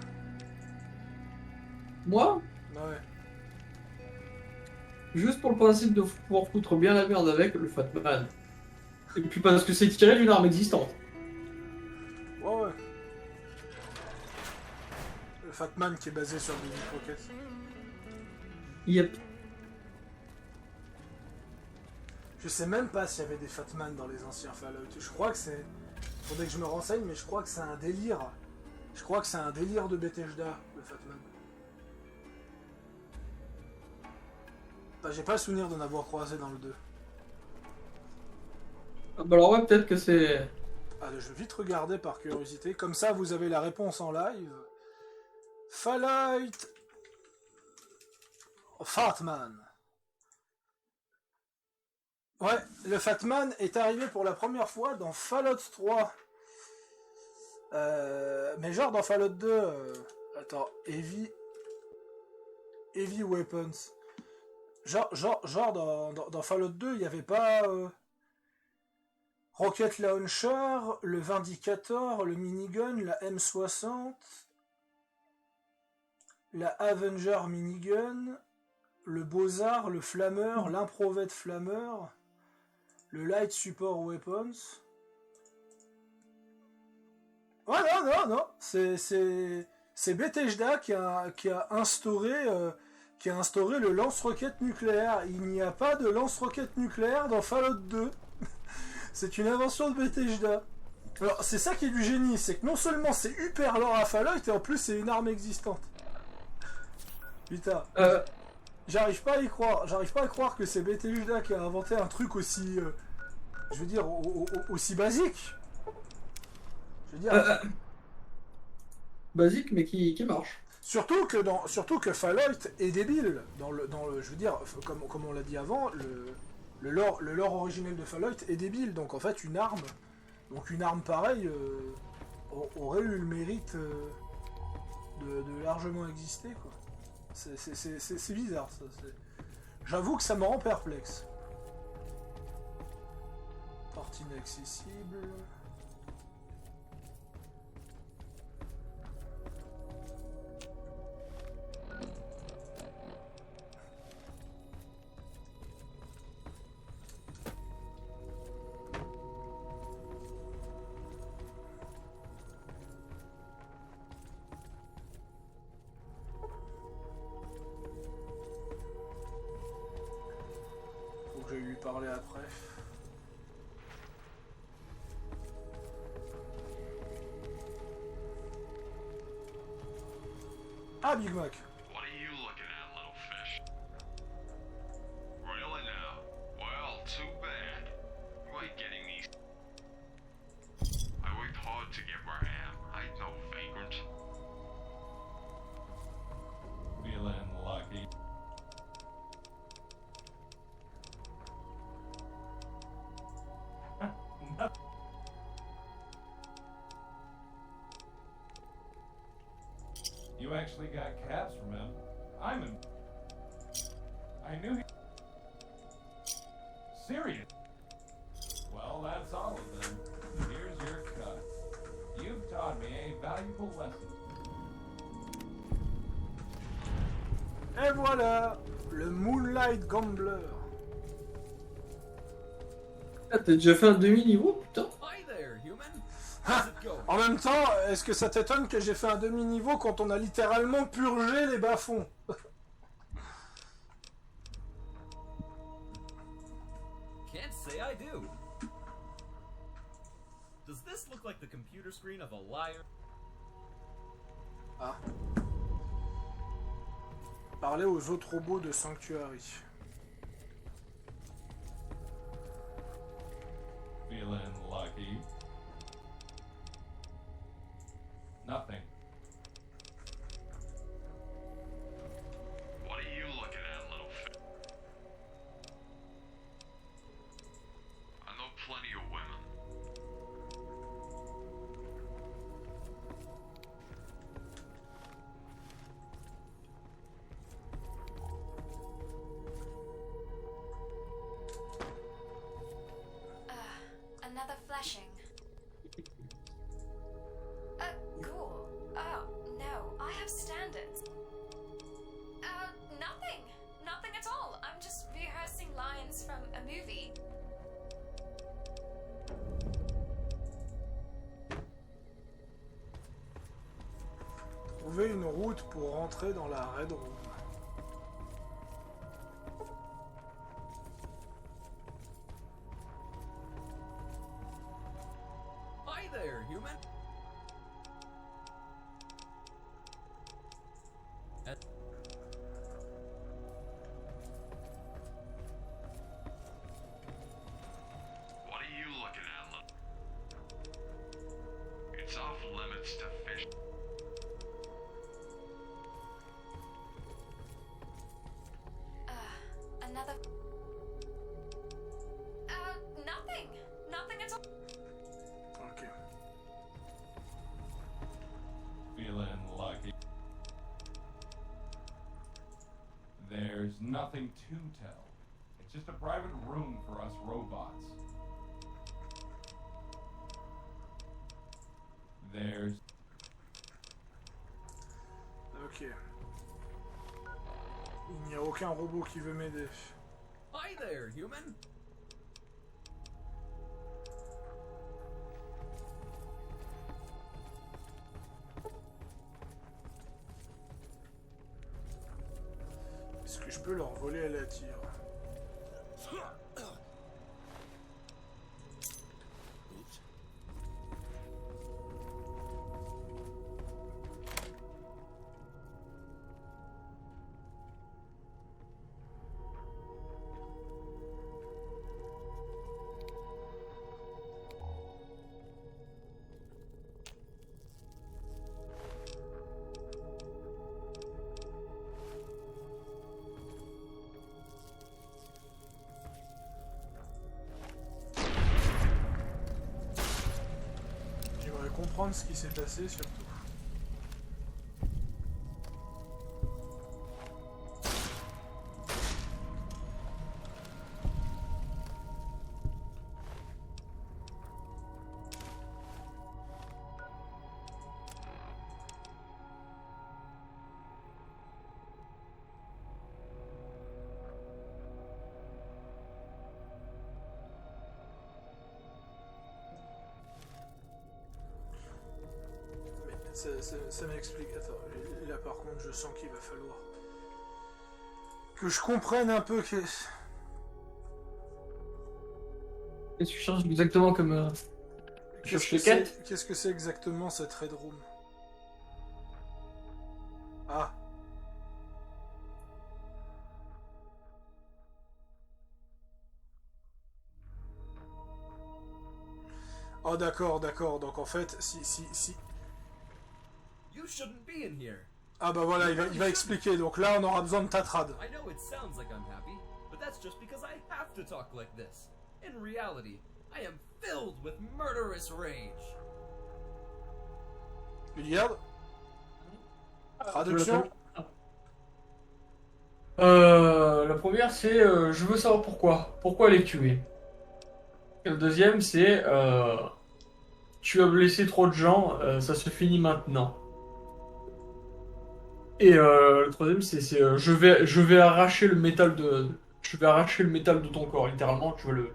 Moi? Ouais. Juste pour le principe de pouvoir foutre bien la merde avec le Fatman. Et puis parce que c'est tiré d'une arme existante. Ouais. Le Fatman qui est basé sur Baby Croquette. Yep. Je sais même pas s'il y avait des Fatman dans les anciens Fallout. Je crois que c'est Faudrait que je me renseigne, mais je crois que c'est un délire. Je crois que c'est un délire de Bethesda, le Fatman. Bah, j'ai pas le souvenir d'en avoir croisé dans le 2. Ah bah alors ouais, peut-être que c'est... Allez, je vais vite regarder par curiosité. Comme ça, vous avez la réponse en live. Fallout... Fatman. Ouais, le Fatman est arrivé pour la première fois dans Fallout 3. Mais genre dans Fallout 2... Attends, Heavy Weapons. Genre dans Fallout 2, il n'y avait pas... Rocket Launcher, le Vindicator, le Minigun, la M60, la Avenger Minigun, le Beaux-Arts, le Flammeur, l'Improved Flammeur, le Light Support Weapons. Ouais, non, c'est Bethesda qui a instauré le lance-roquette nucléaire. Il n'y a pas de lance-roquette nucléaire dans Fallout 2. C'est une invention de Bethesda. Alors, c'est ça qui est du génie, c'est que non seulement c'est hyper lore à Fallout, et en plus c'est une arme existante. Putain. J'arrive pas à y croire. J'arrive pas à croire que c'est Bethesda qui a inventé un truc aussi... je veux dire, aussi basique. Je veux dire... basique, mais qui marche. Surtout que Fallout est débile. Je veux dire, comme on l'a dit avant, le lore originel de Fallout est débile, donc en fait une arme pareille aurait eu le mérite de largement exister, quoi. C'est bizarre, ça. J'avoue que ça me rend perplexe. Porte inaccessible. Je vais lui parler après. Ah, Big Mac. What are you looking at, little fish? Really now? Well, too bad. You ain't getting these. I worked hard to get where I am. I ain't no vagrant. Feeling lucky. You actually got caps from him. I knew he... Serious? Well, that's all of them. Here's your cut. You've taught me a valuable lesson. Et voilà, le Moonlight Gambler. Ah, t'as déjà fait un demi-niveau, putain. Hi there, human. En même temps, est-ce que ça t'étonne que j'ai fait un demi-niveau quand on a littéralement purgé les bas-fonds? Can't say I do. Does this look like the computer screen of a liar? Ah. Parler aux autres robots de Sanctuary. Feeling lucky. Nothing. What are you looking at, little fish? I know plenty of women. Another flashing. Cool. Oh, no, I have standards. Nothing. Nothing at all. I'm just rehearsing lines from a movie. Trouver une route pour rentrer dans la Red Room. there, human. What are you looking at? It's off limits to fish. Another. Nothing. Nothing at all. Ok. Feeling lucky. There's nothing to tell. It's just a private room for us robots. There's... Ok. Il n'y a aucun robot qui veut m'aider. Hi there, human. Est-ce que je peux leur voler à la tire? Comprendre ce qui s'est passé surtout. Ça m'explique. Attends, là par contre, je sens qu'il va falloir que je comprenne un peu qu'est-ce que tu cherches exactement comme. Qu'est-ce que c'est exactement cette Red Room? Ah. Oh d'accord, d'accord. Donc en fait, si. You shouldn't be in here. Ah bah voilà, il va expliquer. Donc là, on aura besoin de ta trad. I know it sounds like I'm happy, but that's just because I have to talk like this. In reality, I am filled with murderous rage. Iliad? Traduction? La première, c'est je veux savoir pourquoi. Pourquoi les tuer? Et le deuxième, c'est tu as blessé trop de gens, ça se finit maintenant. Et le troisième, c'est je vais arracher le métal de ton corps, littéralement. Tu veux le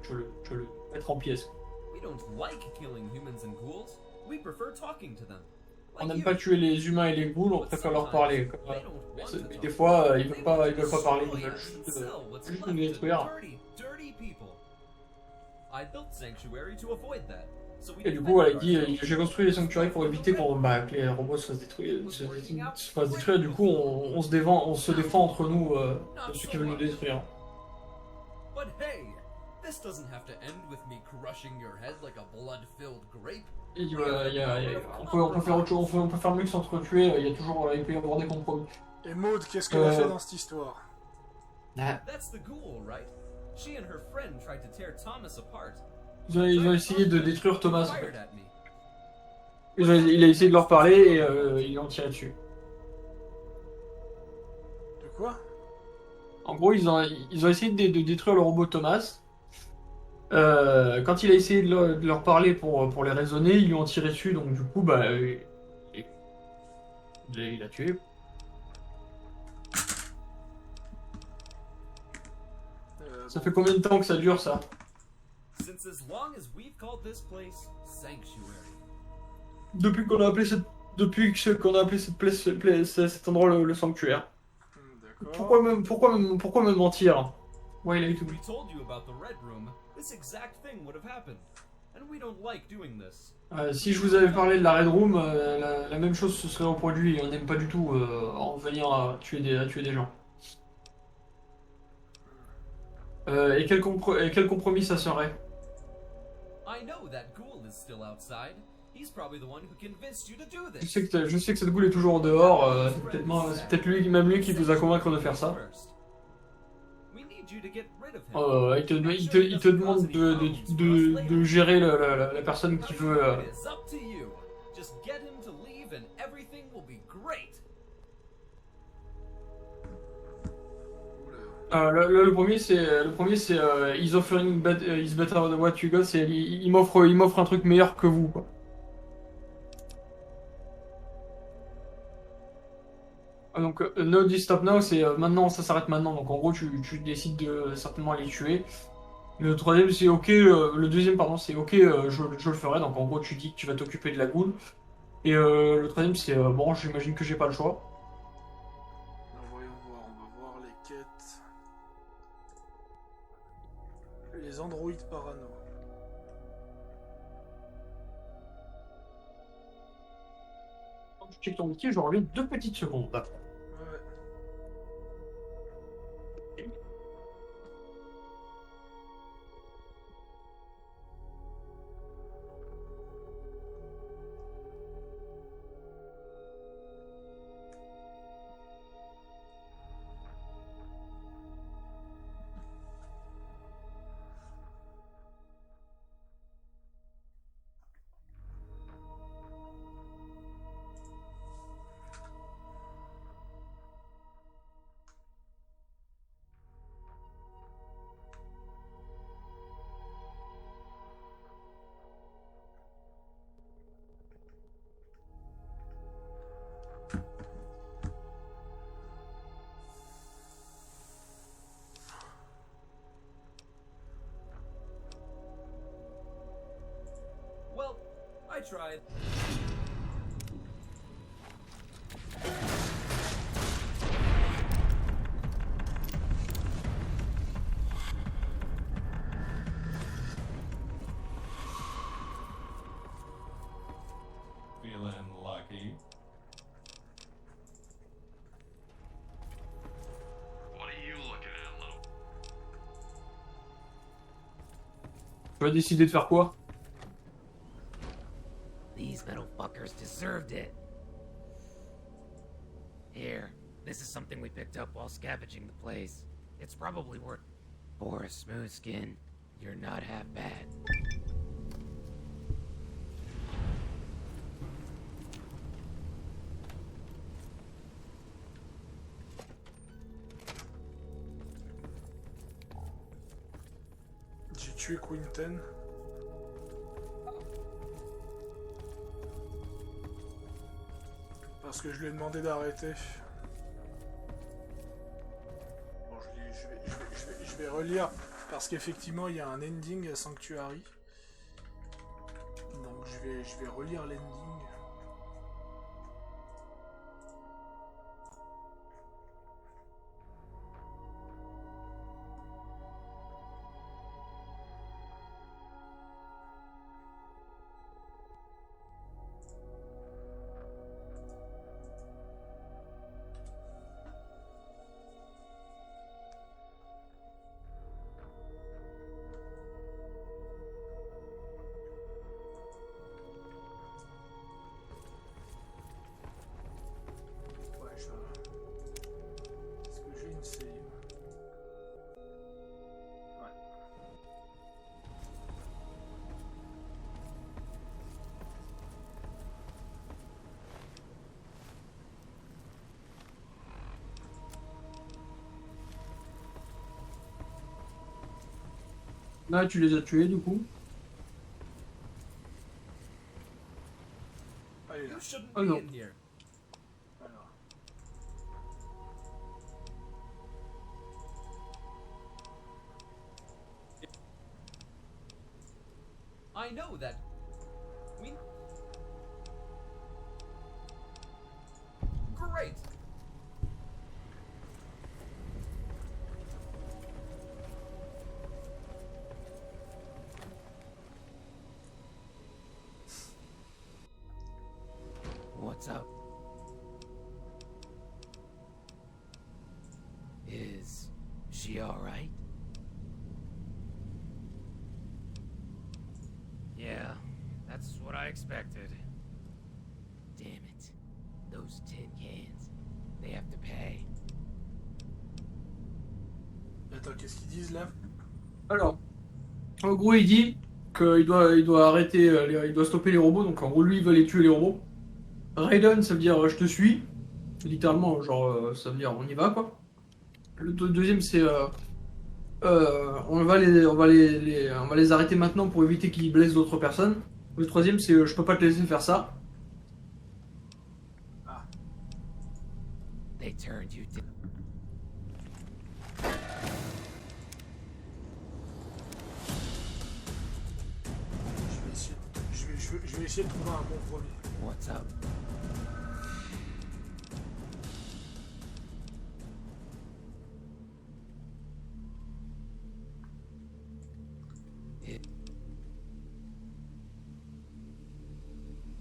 mettre en pièces. We don't like killing humans and ghouls. We prefer talking to them. On n'aime pas tuer les humains et les ghouls, on préfère leur parler. Des fois, ils veulent pas parler, ils veulent juste nous détruire. I built Sanctuary to avoid that. Et du coup, elle dit j'ai construit les sanctuaires pour éviter que les robots se fassent détruire. Du coup, on se défend entre nous de ceux qui veulent nous détruire. But hey, this doesn't have to end with me crushing your head like a blood-filled grape. Et on peut faire autre chose, on peut faire mieux que s'entretuer. Il peut y avoir des compromis. Et Maud, qu'est-ce qu'elle a fait dans cette histoire? That's the ghoul, right? She and her friend tried to tear Thomas apart. Ils ont essayé de détruire Thomas. En fait. Il a essayé de leur parler et ils l'ont tiré dessus. De quoi? En gros, ils ont essayé de détruire le robot Thomas. Quand il a essayé de leur parler pour les raisonner, ils lui ont tiré dessus. Donc du coup, il a tué. Ça fait combien de temps que ça dure, ça? Since as long as we've called this place Sanctuary. Depuis qu'on a appelé cet endroit le sanctuaire. Pourquoi me mentir? If we told you about the Red Room, this exact thing would have happened. and we don't like doing this. Si je vous avais parlé de la Red Room, la même chose se serait reproduit. On n'aime pas du tout en venir à tuer des gens. Et quel compromis ça serait? I know that ghoul is still outside. He's probably the one who convinced you to do Je this. sais que cette goule est toujours dehors. C'est peut-être même lui qui vous a convaincre de faire ça. We need you to get rid of him. Il te demande de gérer la personne qui veut. It is up to you. Just get him to leave and everything will be great. Le premier c'est he's offering is better than what you got. C'est il m'offre un truc meilleur que vous, quoi. Donc no stop now, c'est maintenant, ça s'arrête maintenant. Donc en gros tu décides de certainement les tuer. Le troisième c'est ok, le deuxième pardon c'est ok, je le ferai. Donc en gros tu dis que tu vas t'occuper de la goule. Et le troisième c'est bon, j'imagine que j'ai pas le choix. Alors, voyons voir, on va voir les quêtes. Les androïdes parano. Je check ton métier, je reviens 2 petites secondes. Ouais. Well, I tried. Feeling lucky. What are you looking at, little? Tu vas décider de faire quoi? These metal fuckers deserved it. Here, this is something we picked up while scavenging the place. It's probably worth... For a smooth skin, you're not half bad. J'ai tué Quinten. Parce que je lui ai demandé d'arrêter. Bon, je vais relire. Parce qu'effectivement, il y a un ending à Sanctuary. Donc je vais relire l'ending. Est-ce que j'ai une save? Ouais. Là tu les as tués du coup. Allez là. You shouldn't Oh be no. in here. Alors. I know that. We. Great. What's up? Is she alright? Yeah, that's what I expected. Damn it. Those tin cans. They have to pay. Attends, qu'est-ce qu'ils disent là? Alors, en gros, il dit qu'il doit arrêter, il doit stopper les robots, donc en gros, lui, il va les tuer les robots. Raiden, ça veut dire je te suis. Littéralement, genre, ça veut dire on y va, quoi. Le deuxième, c'est on va les arrêter maintenant pour éviter qu'ils blessent d'autres personnes. Le troisième, c'est je peux pas te laisser faire ça. They turned you down. Je vais essayer de trouver un bon premier. What's up?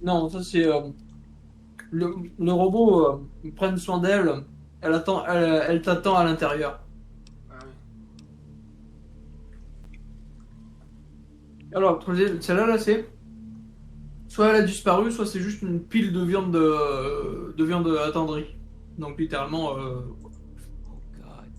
Non, ça c'est le robot. Prenne soin d'elle. Elle t'attend à l'intérieur. Ah oui. Alors, celle-là, là, c'est soit elle a disparu, soit c'est juste une pile de viande attendrie. Donc littéralement. Oh God.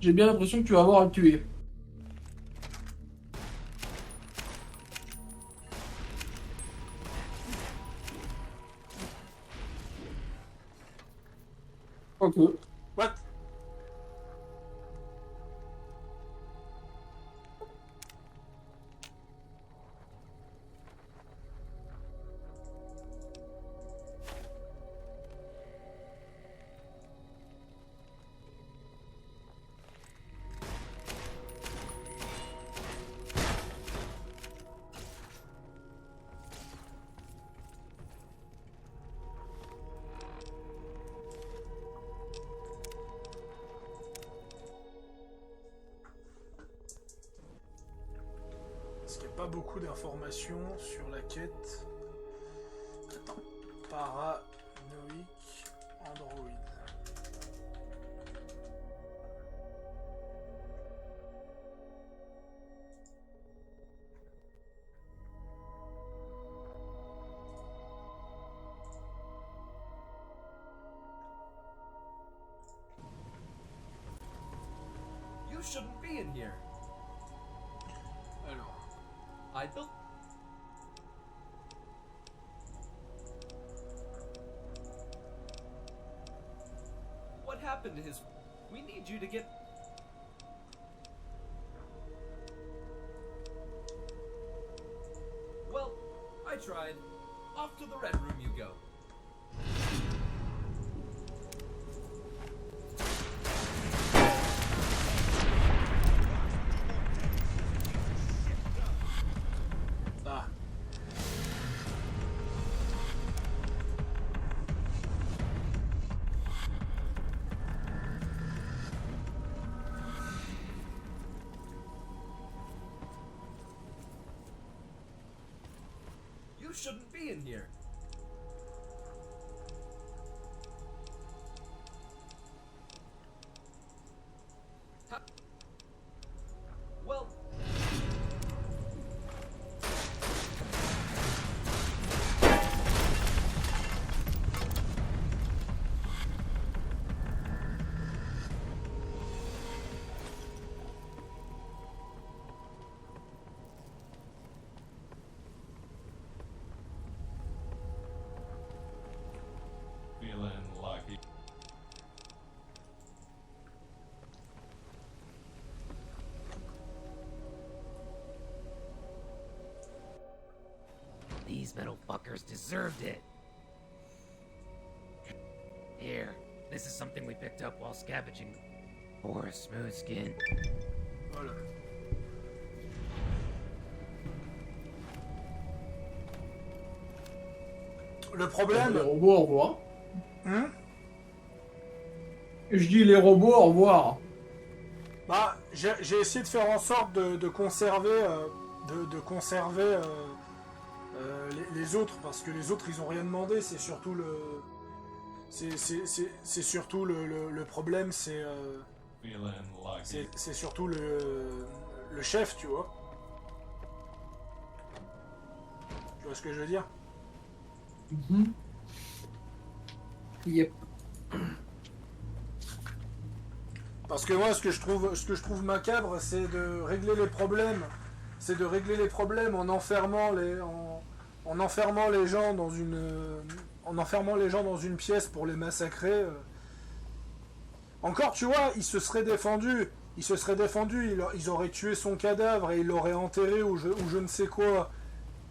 J'ai bien l'impression que tu vas avoir à le tuer. Ok. What? Parce qu'il n'y a pas beaucoup d'informations sur la quête. Attends. Paranoïque Android. You shouldn't be in here. Alors. I built. What happened to his? We need you to get. Well, I tried. Off to the red room you go. Ah. You shouldn't be in here. Well. Feeling lucky. These metal fuckers deserved it. Here, this is something we picked up while scavenging for a smooth skin. Voilà. Le problème... Les robots, au revoir. Hum Je dis les robots, au revoir. Bah, j'ai essayé de faire en sorte de conserver, les autres, parce que les autres, ils ont rien demandé, c'est surtout le... C'est surtout le problème, c'est surtout le chef, tu vois. Tu vois ce que je veux dire? Yep. Parce que moi, ce que je trouve macabre, c'est de régler les problèmes. C'est de régler les problèmes en enfermant les gens dans une pièce pour les massacrer. Encore, tu vois, il se serait défendu. Ils auraient tué son cadavre et ils l'auraient enterré ou je ne sais quoi.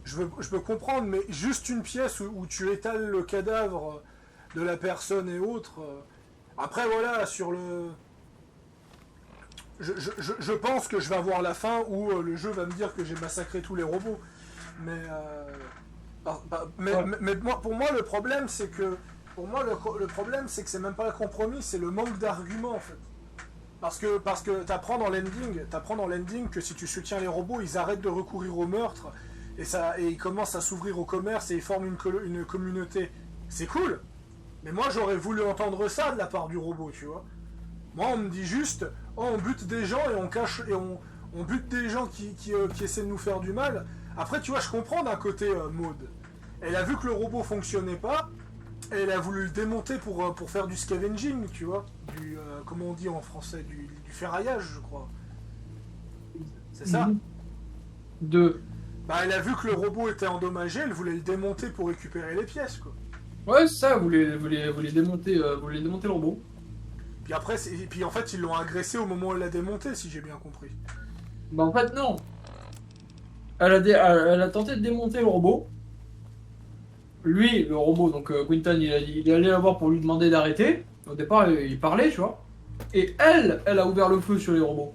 Je peux comprendre, mais juste une pièce où tu étales le cadavre de la personne et autres. Après, voilà, sur le... Je pense que je vais avoir la fin où le jeu va me dire que j'ai massacré tous les robots. Mais pour moi, le problème, c'est que... le problème, c'est que c'est même pas un compromis, c'est le manque d'arguments, en fait. Parce que t'apprends dans l'ending que si tu soutiens les robots, ils arrêtent de recourir au meurtre et ils commencent à s'ouvrir au commerce et ils forment une communauté. C'est cool. Mais moi, j'aurais voulu entendre ça de la part du robot, tu vois. Moi, on me dit juste, oh, on bute des gens et on cache et on bute des gens qui essaient de nous faire du mal. Après, tu vois, je comprends d'un côté Maud. Elle a vu que le robot fonctionnait pas. Et elle a voulu le démonter pour faire du scavenging, tu vois. Comment on dit en français, du ferraillage, je crois. C'est ça? Bah, elle a vu que le robot était endommagé, elle voulait le démonter pour récupérer les pièces, quoi. Ouais, c'est ça, vous voulez démonter le robot. Puis après, puis en fait, ils l'ont agressé au moment où elle l'a démonté, si j'ai bien compris. Bah en fait, non. Elle a tenté de démonter le robot. Lui, le robot, donc Quinton, il est allé la voir pour lui demander d'arrêter. Au départ, il parlait, tu vois. Et elle a ouvert le feu sur les robots.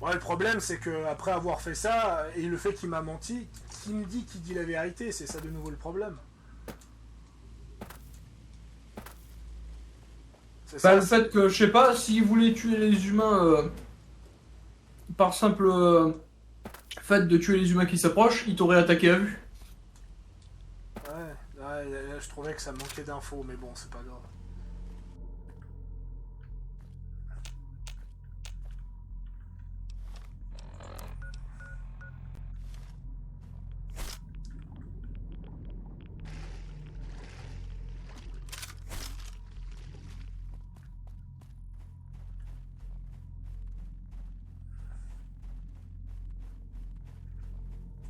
Ouais, le problème, c'est que après avoir fait ça, et le fait qu'il m'a menti, qui me dit qu'il dit la vérité? C'est ça de nouveau le problème. Bah, le fait que, je sais pas, s'il voulait tuer les humains par simple fait de tuer les humains qui s'approchent, il t'aurait attaqué à vue. Ouais, là, je trouvais que ça manquait d'infos, mais bon, c'est pas grave.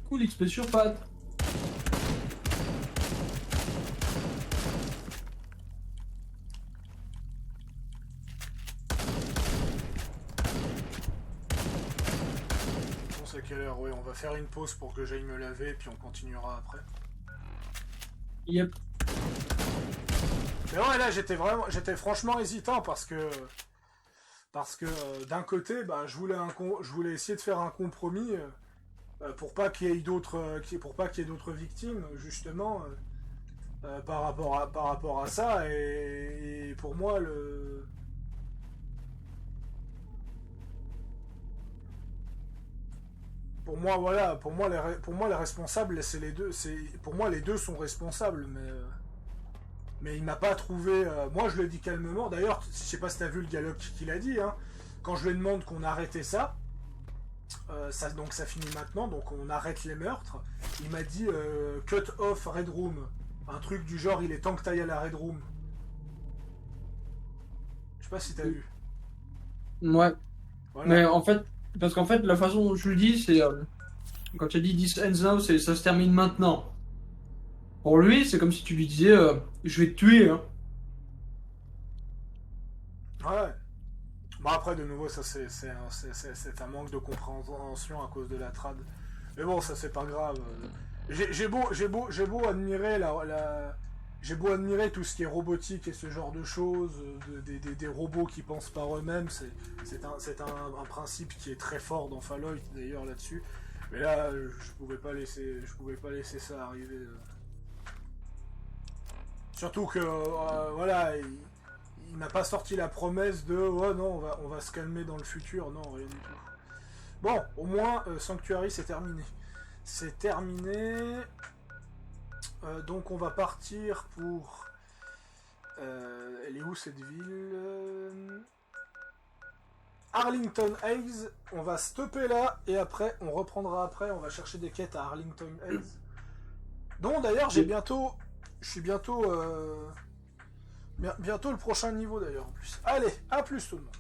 Cool, XP sur patte. Bon, c'est quelle heure? Ouais, on va faire une pause pour que j'aille me laver, puis on continuera après. Yep. Mais ouais, là, j'étais franchement hésitant parce que d'un côté, bah, je voulais essayer de faire un compromis. Pour pas qu'il y ait d'autres victimes, justement, par rapport à ça, et pour moi les responsables, c'est les deux. Pour moi, les deux sont responsables, mais il m'a pas trouvé. Moi, je le dis calmement. D'ailleurs, je sais pas si t'as vu le dialogue qu'il a dit. Hein, quand je lui demande qu'on arrêtait ça. Donc ça finit maintenant, donc on arrête les meurtres. Il m'a dit cut off Red Room, un truc du genre il est temps que t'ailles à la Red Room. Je sais pas si t'as vu. Ouais. Voilà. Mais en fait, parce qu'en fait la façon dont je le dis, c'est quand tu as dit this ends now, ça se termine maintenant. Pour lui, c'est comme si tu lui disais je vais te tuer. Hein. Ouais. Bon après de nouveau ça c'est un manque de compréhension à cause de la trad. Mais bon ça c'est pas grave. J'ai beau admirer j'ai beau admirer tout ce qui est robotique et ce genre de choses, des robots qui pensent par eux-mêmes, c'est un principe qui est très fort dans Fallout d'ailleurs là-dessus. Mais là, je pouvais pas laisser ça arriver. Surtout que, voilà, il n'a pas sorti la promesse de ouais non on va se calmer dans le futur, non rien du tout. Bon, au moins Sanctuary c'est terminé. C'est terminé. Donc on va partir pour. Elle est où cette ville? Arlington Heights. On va stopper là et après on reprendra après. On va chercher des quêtes à Arlington Heights. Donc d'ailleurs je suis bientôt le prochain niveau d'ailleurs en plus. Allez, à plus tout le monde.